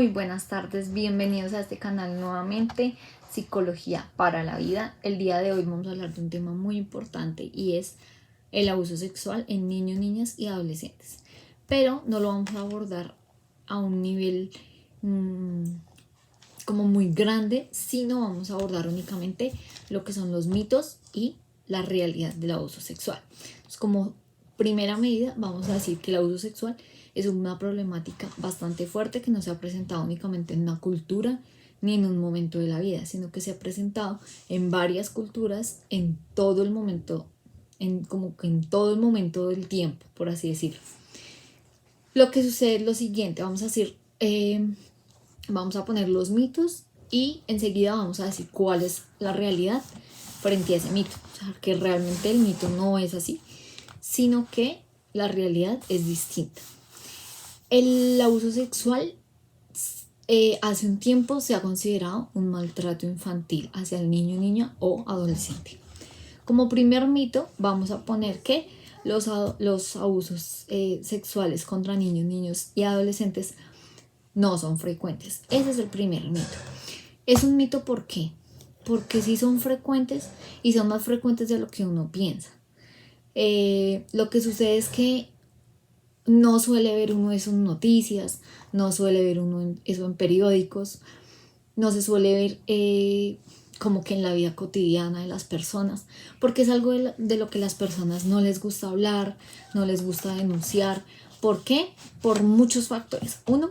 Muy buenas tardes, bienvenidos a este canal nuevamente, Psicología para la Vida. El día de hoy vamos a hablar de un tema muy importante y es el abuso sexual en niños, niñas y adolescentes. Pero no lo vamos a abordar a un nivel como muy grande, sino vamos a abordar únicamente lo que son los mitos y la realidad del abuso sexual. Entonces, como primera medida, vamos a decir que el abuso sexual es una problemática bastante fuerte que no se ha presentado únicamente en una cultura ni en un momento de la vida, sino que se ha presentado en varias culturas en todo el momento, como que en todo el momento del tiempo, por así decirlo. Lo que sucede es lo siguiente, vamos a poner los mitos y enseguida vamos a decir cuál es la realidad frente a ese mito. O sea, que realmente el mito no es así, sino que la realidad es distinta. El abuso sexual hace un tiempo se ha considerado un maltrato infantil hacia el niño, niña o adolescente. Como primer mito vamos a poner que los abusos sexuales contra niños, niños y adolescentes no son frecuentes. Ese es el primer mito. Es un mito, ¿por qué? Porque sí son frecuentes y son más frecuentes de lo que uno piensa. Lo que sucede es que no suele ver uno eso en noticias, no suele ver uno eso en periódicos, no se suele ver como que en la vida cotidiana de las personas, porque es algo de lo que las personas no les gusta hablar, no les gusta denunciar. ¿Por qué? Por muchos factores. Uno,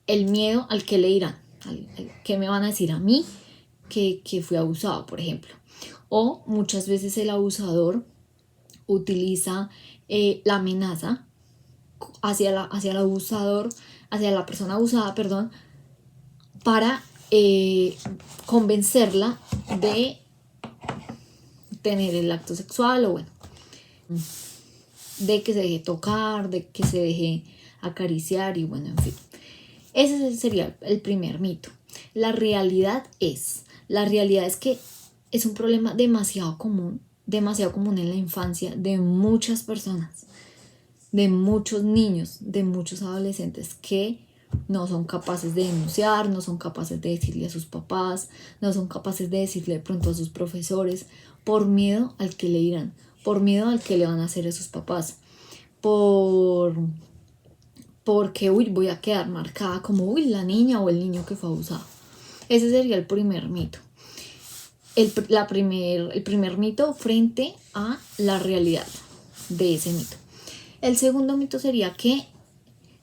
el miedo al que le dirán, al que me van a decir a mí que fui abusado, por ejemplo. O muchas veces el abusador utiliza la amenaza hacia el abusador, hacia la persona abusada, perdón, para convencerla de tener el acto sexual o bueno, de que se deje tocar, de que se deje acariciar y bueno, en fin. Ese sería el primer mito. La realidad es que es un problema demasiado común en la infancia de muchas personas, de muchos niños, de muchos adolescentes que no son capaces de denunciar, no son capaces de decirle a sus papás, no son capaces de decirle de pronto a sus profesores, por miedo al que le dirán, por miedo al que le van a hacer a sus papás, porque voy a quedar marcada como la niña o el niño que fue abusado. Ese sería el primer mito. El primer mito frente a la realidad de ese mito. El segundo mito sería que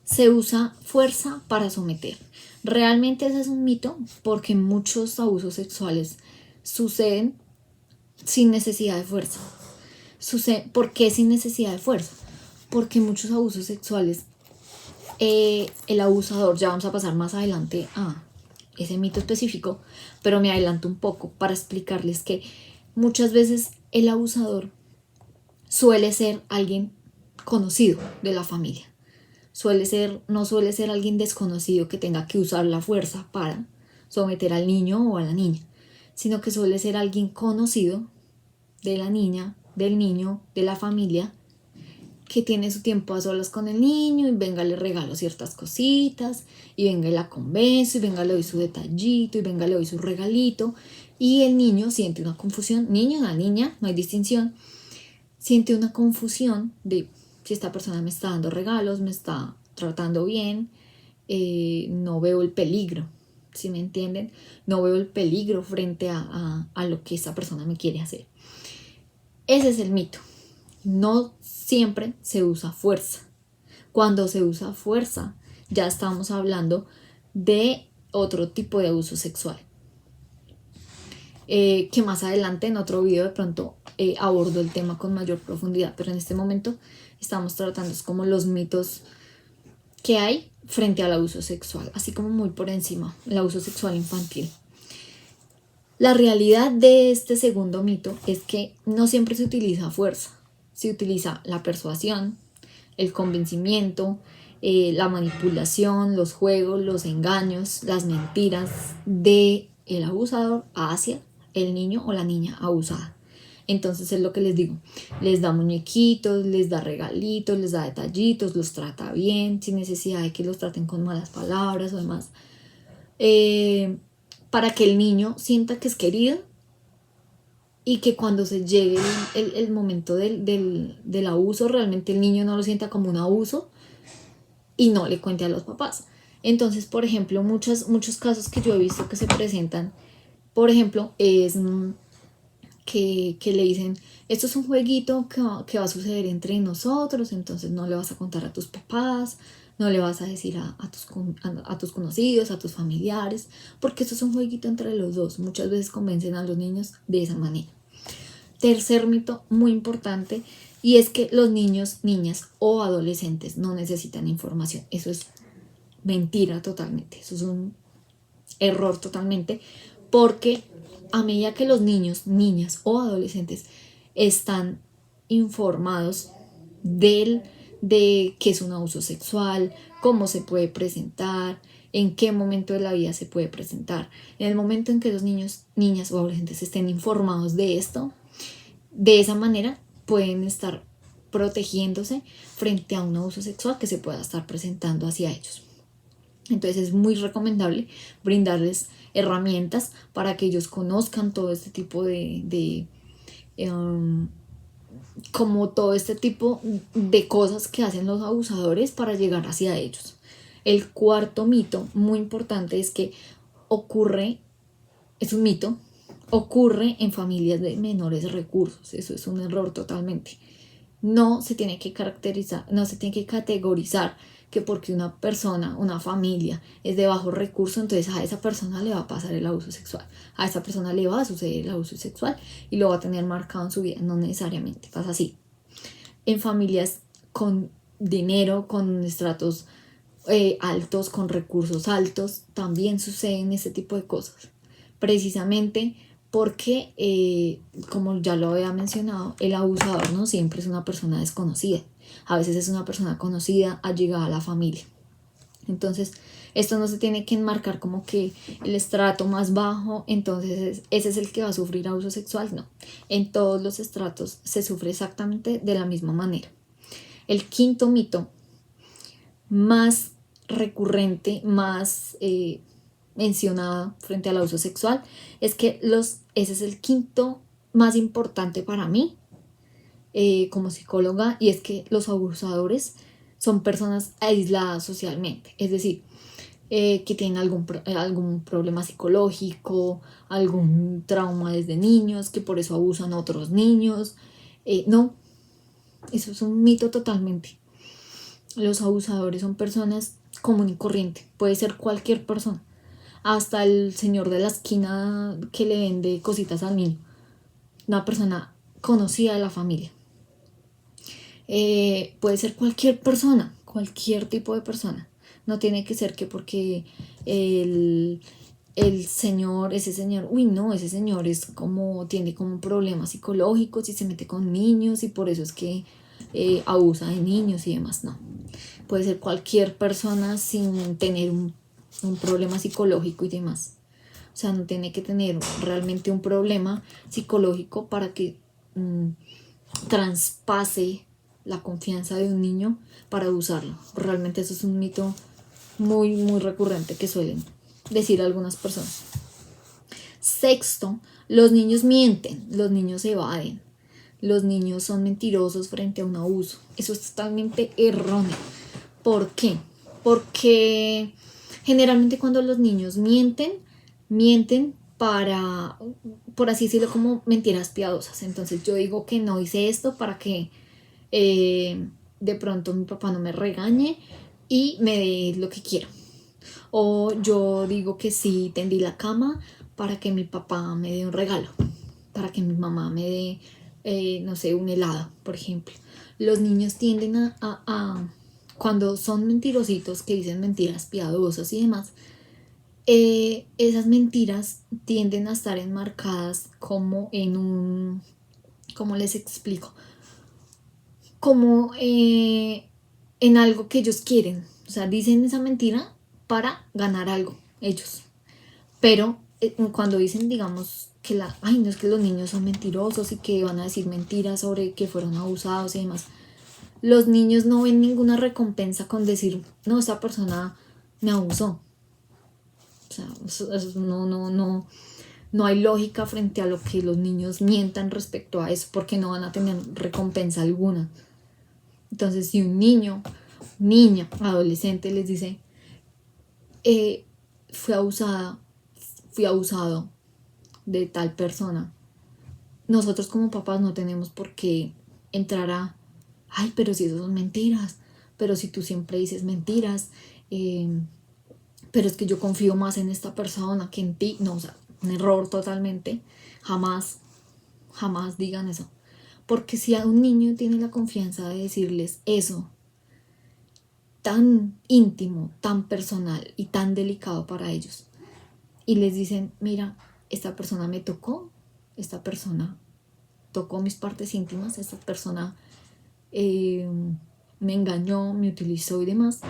se usa fuerza para someter. Realmente ese es un mito porque muchos abusos sexuales suceden sin necesidad de fuerza. ¿Por qué sin necesidad de fuerza? Porque muchos abusos sexuales el abusador, ya vamos a pasar más adelante a ese mito específico, pero me adelanto un poco para explicarles que muchas veces el abusador suele ser alguien conocido de la familia. No suele ser alguien desconocido que tenga que usar la fuerza para someter al niño o a la niña, sino que suele ser alguien conocido de la niña, del niño, de la familia, que tiene su tiempo a solas con el niño y venga le regalo ciertas cositas y venga y la convenzo y venga le doy su detallito y venga le doy su regalito y el niño siente una confusión, niño o la niña, no hay distinción, siente una confusión de si esta persona me está dando regalos, me está tratando bien, no veo el peligro, ¿sí me entienden? No veo el peligro frente a lo que esta persona me quiere hacer. Ese es el mito. No siempre se usa fuerza. Cuando se usa fuerza, ya estamos hablando de otro tipo de abuso sexual. Que más adelante en otro video de pronto abordo el tema con mayor profundidad, pero en este momento estamos tratando como los mitos que hay frente al abuso sexual, así como muy por encima, el abuso sexual infantil. La realidad de este segundo mito es que no siempre se utiliza fuerza, se utiliza la persuasión, el convencimiento, la manipulación, los juegos, los engaños, las mentiras del abusador hacia el niño o la niña abusada. Entonces es lo que les digo, les da muñequitos, les da regalitos, les da detallitos, los trata bien, sin necesidad de que los traten con malas palabras o demás. para que el niño sienta que es querido y que cuando se llegue el momento del abuso, realmente el niño no lo sienta como un abuso y no le cuente a los papás. Entonces, por ejemplo, muchos casos que yo he visto que se presentan, por ejemplo, es que le dicen, esto es un jueguito que va a suceder entre nosotros, entonces no le vas a contar a tus papás, no le vas a decir a tus conocidos, a tus familiares, porque esto es un jueguito entre los dos. Muchas veces convencen a los niños de esa manera. Tercer mito muy importante, y es que los niños, niñas o adolescentes no necesitan información. Eso es mentira totalmente, eso es un error totalmente, porque a medida que los niños, niñas o adolescentes están informados de qué es un abuso sexual, cómo se puede presentar, en qué momento de la vida se puede presentar. En el momento en que los niños, niñas o adolescentes estén informados de esto, de esa manera pueden estar protegiéndose frente a un abuso sexual que se pueda estar presentando hacia ellos. Entonces es muy recomendable brindarles herramientas para que ellos conozcan todo este tipo como todo este tipo de cosas que hacen los abusadores para llegar hacia ellos. El cuarto mito muy importante es que es un mito, ocurre en familias de menores recursos. Eso es un error totalmente. No se tiene que caracterizar, no se tiene que categorizar que porque una persona, una familia es de bajo recurso, entonces a esa persona le va a pasar el abuso sexual, a esa persona le va a suceder el abuso sexual y lo va a tener marcado en su vida. No necesariamente pasa así. En familias con dinero, con estratos altos, con recursos altos, también suceden ese tipo de cosas. Precisamente porque, como ya lo había mencionado, el abusador no siempre es una persona desconocida. A veces es una persona conocida, allegada a la familia. Entonces, esto no se tiene que enmarcar como que el estrato más bajo, entonces ese es el que va a sufrir abuso sexual. No, en todos los estratos se sufre exactamente de la misma manera. El quinto mito más recurrente, más mencionado frente al abuso sexual, es que ese es el quinto más importante para mí como psicóloga, y es que los abusadores son personas aisladas socialmente, es decir, que tienen algún problema psicológico, algún trauma desde niños, que por eso abusan a otros niños. No, eso es un mito totalmente. Los abusadores son personas común y corriente, puede ser cualquier persona, hasta el señor de la esquina que le vende cositas al niño, una persona conocida de la familia. Puede ser cualquier persona, cualquier tipo de persona. No tiene que ser que porque el señor, ese señor, uy no, ese señor es como, tiene como problemas psicológicos y se mete con niños y por eso es que abusa de niños y demás. No, puede ser cualquier persona sin tener un problema psicológico y demás. O sea, no tiene que tener realmente un problema psicológico para que traspase la confianza de un niño para usarlo. Realmente eso es un mito muy, muy recurrente que suelen decir algunas personas. Sexto, los niños mienten, los niños evaden, los niños son mentirosos frente a un abuso. Eso es totalmente erróneo. ¿Por qué? Porque generalmente cuando los niños mienten para, por así decirlo, como mentiras piadosas. Entonces yo digo que no hice esto para que de pronto mi papá no me regañe y me dé lo que quiero. O yo digo que sí tendí la cama para que mi papá me dé un regalo, para que mi mamá me dé, no sé, un helado, por ejemplo. Los niños tienden cuando son mentirositos, que dicen mentiras piadosas y demás, esas mentiras tienden a estar enmarcadas como en un, ¿cómo les explico? Como en algo que ellos quieren. O sea, dicen esa mentira para ganar algo, ellos. Pero cuando dicen, digamos, ay, no es que los niños son mentirosos y que van a decir mentiras sobre que fueron abusados y demás, los niños no ven ninguna recompensa con decir, no, esta persona me abusó. O sea, no hay lógica frente a lo que los niños mientan respecto a eso, porque no van a tener recompensa alguna. Entonces, si un niño, niña, adolescente les dice, fui abusado de tal persona, nosotros como papás no tenemos por qué entrar a, ay, pero si eso son mentiras, pero si tú siempre dices mentiras, pero es que yo confío más en esta persona que en ti. No, o sea, un error totalmente. Jamás digan eso. Porque si a un niño tiene la confianza de decirles eso, tan íntimo, tan personal y tan delicado para ellos, y les dicen, mira, esta persona me tocó, esta persona tocó mis partes íntimas, esta persona me engañó, me utilizó y demás.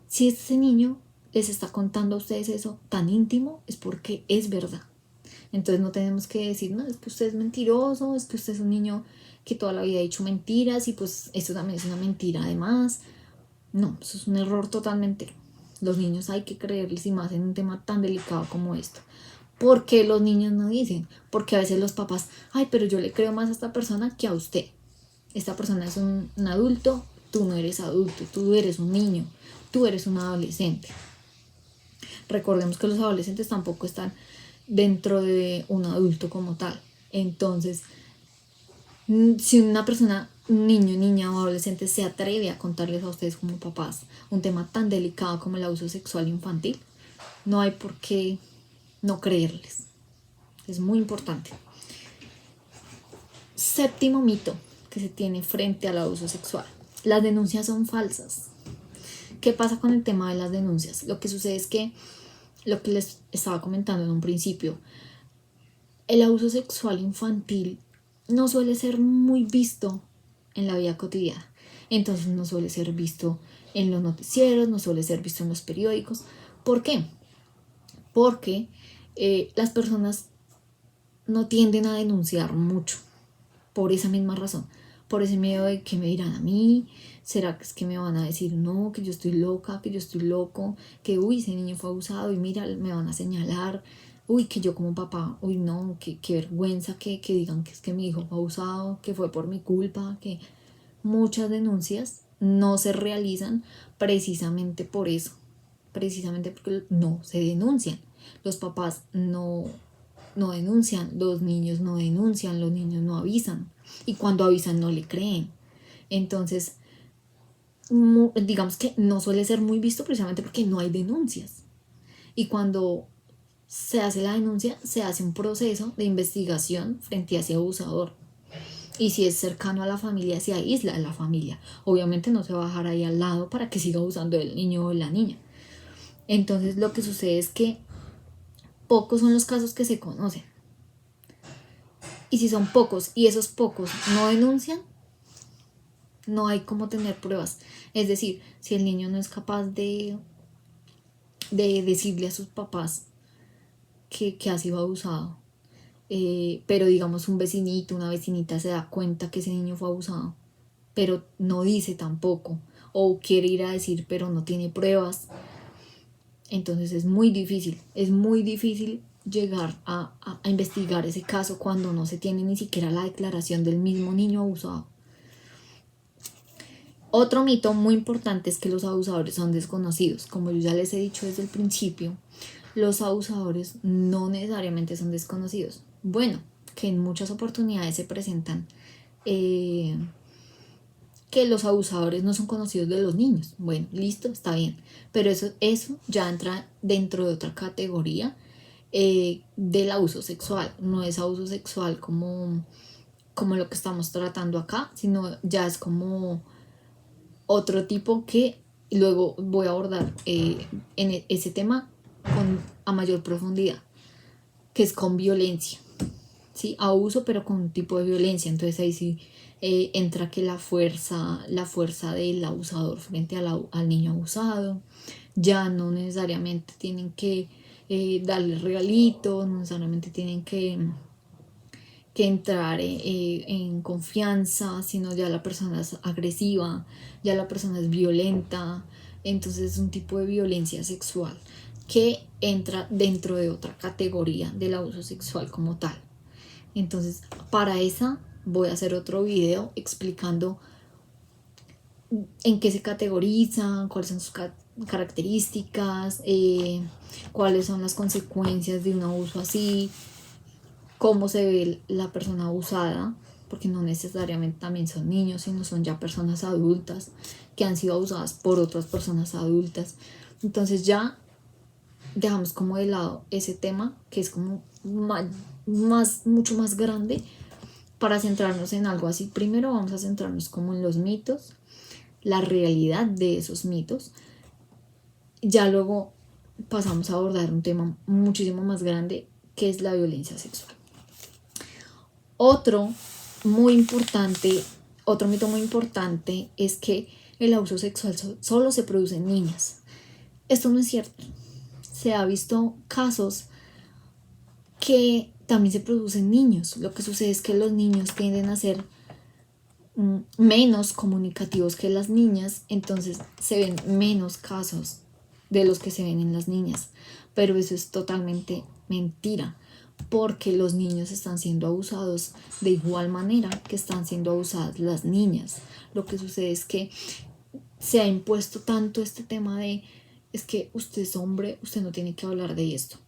Si ese niño les está contando a ustedes eso tan íntimo, es porque es verdad. Entonces no tenemos que decir, no, es que usted es mentiroso, es que usted es un niño que toda la vida ha dicho mentiras y pues esto también es una mentira además. No, eso es un error totalmente. Los niños hay que creerles y más en un tema tan delicado como esto. ¿Por qué los niños no dicen? Porque a veces los papás, ay, pero yo le creo más a esta persona que a usted. Esta persona es un adulto, tú no eres adulto, tú eres un niño, tú eres un adolescente. Recordemos que los adolescentes tampoco están dentro de un adulto como tal. Entonces, si una persona, un niño, niña o adolescente se atreve a contarles a ustedes como papás un tema tan delicado como el abuso sexual infantil, no hay por qué no creerles. Es muy importante. Séptimo mito que se tiene frente al abuso sexual. Las denuncias son falsas. ¿Qué pasa con el tema de las denuncias? Lo que sucede es que, lo que les estaba comentando en un principio, el abuso sexual infantil no suele ser muy visto en la vida cotidiana. Entonces no suele ser visto en los noticieros, no suele ser visto en los periódicos. ¿Por qué? Porque las personas no tienden a denunciar mucho por esa misma razón, por ese miedo de que me dirán a mí, será que es que me van a decir no, que yo estoy loca, que yo estoy loco, que uy, ese niño fue abusado y mira, me van a señalar, uy, que yo como papá, uy, no, qué vergüenza que digan que es que mi hijo fue abusado, que fue por mi culpa, que muchas denuncias no se realizan precisamente por eso, precisamente porque no se denuncian. Los papás no denuncian, los niños no denuncian, los niños no avisan y cuando avisan no le creen. Entonces, digamos que no suele ser muy visto precisamente porque no hay denuncias. Y cuando se hace la denuncia, se hace un proceso de investigación frente a ese abusador. Y si es cercano a la familia, se aísla de la familia. Obviamente no se va a dejar ahí al lado para que siga abusando del niño o de la niña. Entonces lo que sucede es que pocos son los casos que se conocen. Y si son pocos y esos pocos no denuncian, no hay cómo tener pruebas. Es decir, si el niño no es capaz de decirle a sus papás que ha sido abusado, pero digamos un vecinito, una vecinita se da cuenta que ese niño fue abusado, pero no dice tampoco, o quiere ir a decir pero no tiene pruebas, entonces es muy difícil llegar a investigar ese caso cuando no se tiene ni siquiera la declaración del mismo niño abusado. Otro mito muy importante es que los abusadores son desconocidos. Como yo ya les he dicho desde el principio, los abusadores no necesariamente son desconocidos. Bueno, que en muchas oportunidades se presentan que los abusadores no son conocidos de los niños. Bueno, listo, está bien. Pero eso ya entra dentro de otra categoría del abuso sexual. No es abuso sexual como lo que estamos tratando acá, sino ya es como otro tipo que luego voy a abordar en ese tema a mayor profundidad, que es con violencia, ¿sí? Abuso pero con un tipo de violencia. Entonces ahí sí entra que la fuerza del abusador frente al niño abusado, ya no necesariamente tienen que darle regalitos, no necesariamente tienen que entrar en confianza, sino ya la persona es agresiva, ya la persona es violenta, entonces es un tipo de violencia sexual que entra dentro de otra categoría del abuso sexual como tal. Entonces, para esa voy a hacer otro video explicando en qué se categorizan, cuáles son sus características, cuáles son las consecuencias de un abuso así, cómo se ve la persona abusada, porque no necesariamente también son niños, sino son ya personas adultas que han sido abusadas por otras personas adultas. Entonces ya dejamos como de lado ese tema que es como mucho más grande para centrarnos en algo así. Primero vamos a centrarnos como en los mitos, la realidad de esos mitos. Ya luego pasamos a abordar un tema muchísimo más grande que es la violencia sexual. Otro mito muy importante es que el abuso sexual solo se produce en niñas. Esto no es cierto. Se ha visto casos que también se producen en niños. Lo que sucede es que los niños tienden a ser menos comunicativos que las niñas, entonces se ven menos casos de los que se ven en las niñas. Pero eso es totalmente mentira, porque los niños están siendo abusados de igual manera que están siendo abusadas las niñas. Lo que sucede es que se ha impuesto tanto este tema de es que usted es hombre, usted no tiene que hablar de esto.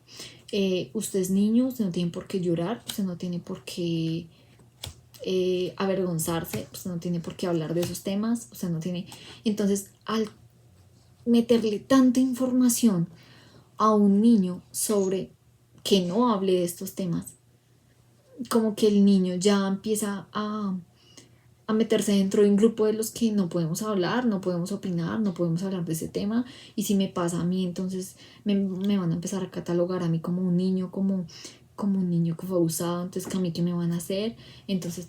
Usted es niño, usted no tiene por qué llorar, usted no tiene por qué avergonzarse, usted no tiene por qué hablar de esos temas, usted no tiene... Entonces, al meterle tanta información a un niño sobre que no hable de estos temas, como que el niño ya empieza a meterse dentro de un grupo de los que no podemos hablar, no podemos opinar, no podemos hablar de ese tema, y si me pasa a mí, entonces me van a empezar a catalogar a mí como un niño, como un niño que fue abusado, entonces que a mí qué me van a hacer. Entonces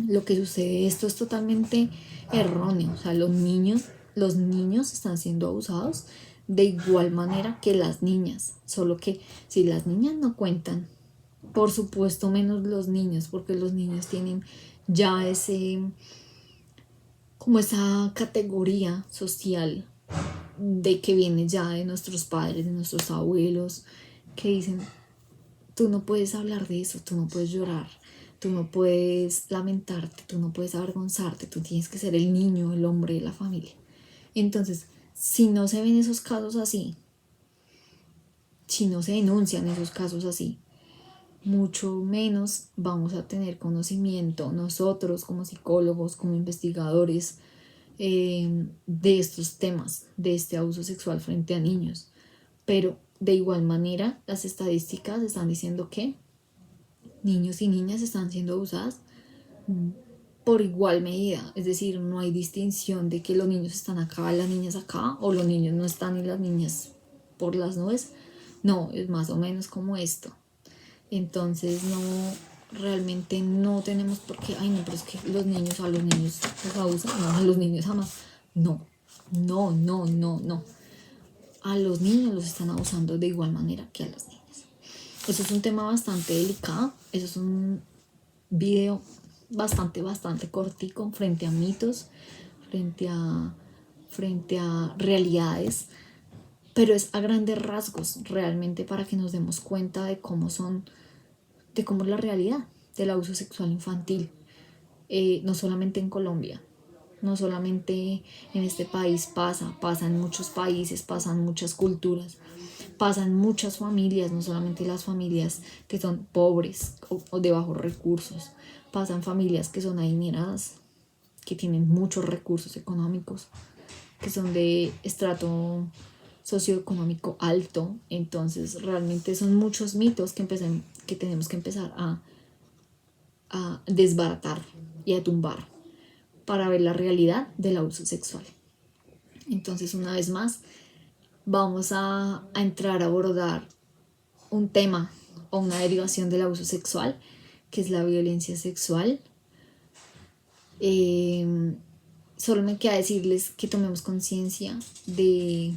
lo que sucede, esto es totalmente erróneo. O sea, los niños están siendo abusados de igual manera que las niñas, solo que si las niñas no cuentan, por supuesto menos los niños, porque los niños tienen ya como esa categoría social de que viene ya de nuestros padres, de nuestros abuelos, que dicen, tú no puedes hablar de eso, tú no puedes llorar, tú no puedes lamentarte, tú no puedes avergonzarte, tú tienes que ser el niño, el hombre de la familia. Entonces, si no se ven esos casos así, si no se denuncian esos casos así, mucho menos vamos a tener conocimiento nosotros como psicólogos, como investigadores de estos temas, de este abuso sexual frente a niños. Pero de igual manera, las estadísticas están diciendo que niños y niñas están siendo abusadas por igual medida. Es decir, no hay distinción de que los niños están acá, las niñas acá, o los niños no están y las niñas por las nubes. No, es más o menos como esto. Entonces realmente no tenemos por qué, ay no, pero es que a los niños los abusan, no, a los niños jamás. No. A los niños los están abusando de igual manera que a las niñas. Eso es un tema bastante delicado. Eso es un video bastante cortico frente a mitos, frente a realidades, pero es a grandes rasgos realmente para que nos demos cuenta de cómo es la realidad del abuso sexual infantil, no solamente en Colombia, no solamente en este país pasa en muchos países, pasa en muchas culturas, pasa en muchas familias, no solamente las familias que son pobres o de bajos recursos, pasan familias que son adineradas, que tienen muchos recursos económicos, que son de estrato socioeconómico alto. Entonces realmente son muchos mitos que tenemos que empezar a desbaratar y a tumbar para ver la realidad del abuso sexual. Entonces, una vez más, vamos a entrar a abordar un tema o una derivación del abuso sexual, que es la violencia sexual. Solo me queda decirles que tomemos conciencia de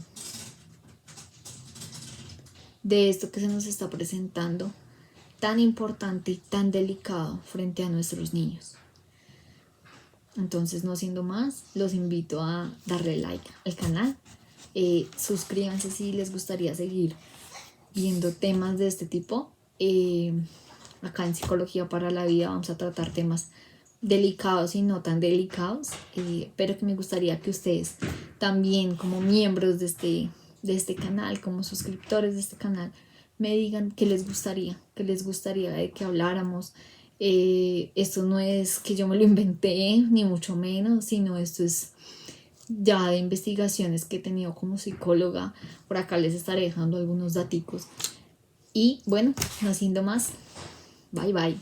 esto que se nos está presentando, tan importante y tan delicado frente a nuestros niños. Entonces, no siendo más, los invito a darle like al canal, Suscríbanse si les gustaría seguir viendo temas de este tipo. Acá en Psicología para la Vida vamos a tratar temas delicados y no tan delicados, pero que me gustaría que ustedes también, como miembros de este canal, como suscriptores de este canal, me digan qué les gustaría de que habláramos. Esto no es que yo me lo inventé, ni mucho menos, sino esto es ya de investigaciones que he tenido como psicóloga. Por acá les estaré dejando algunos daticos. Y bueno, no siendo más, bye bye.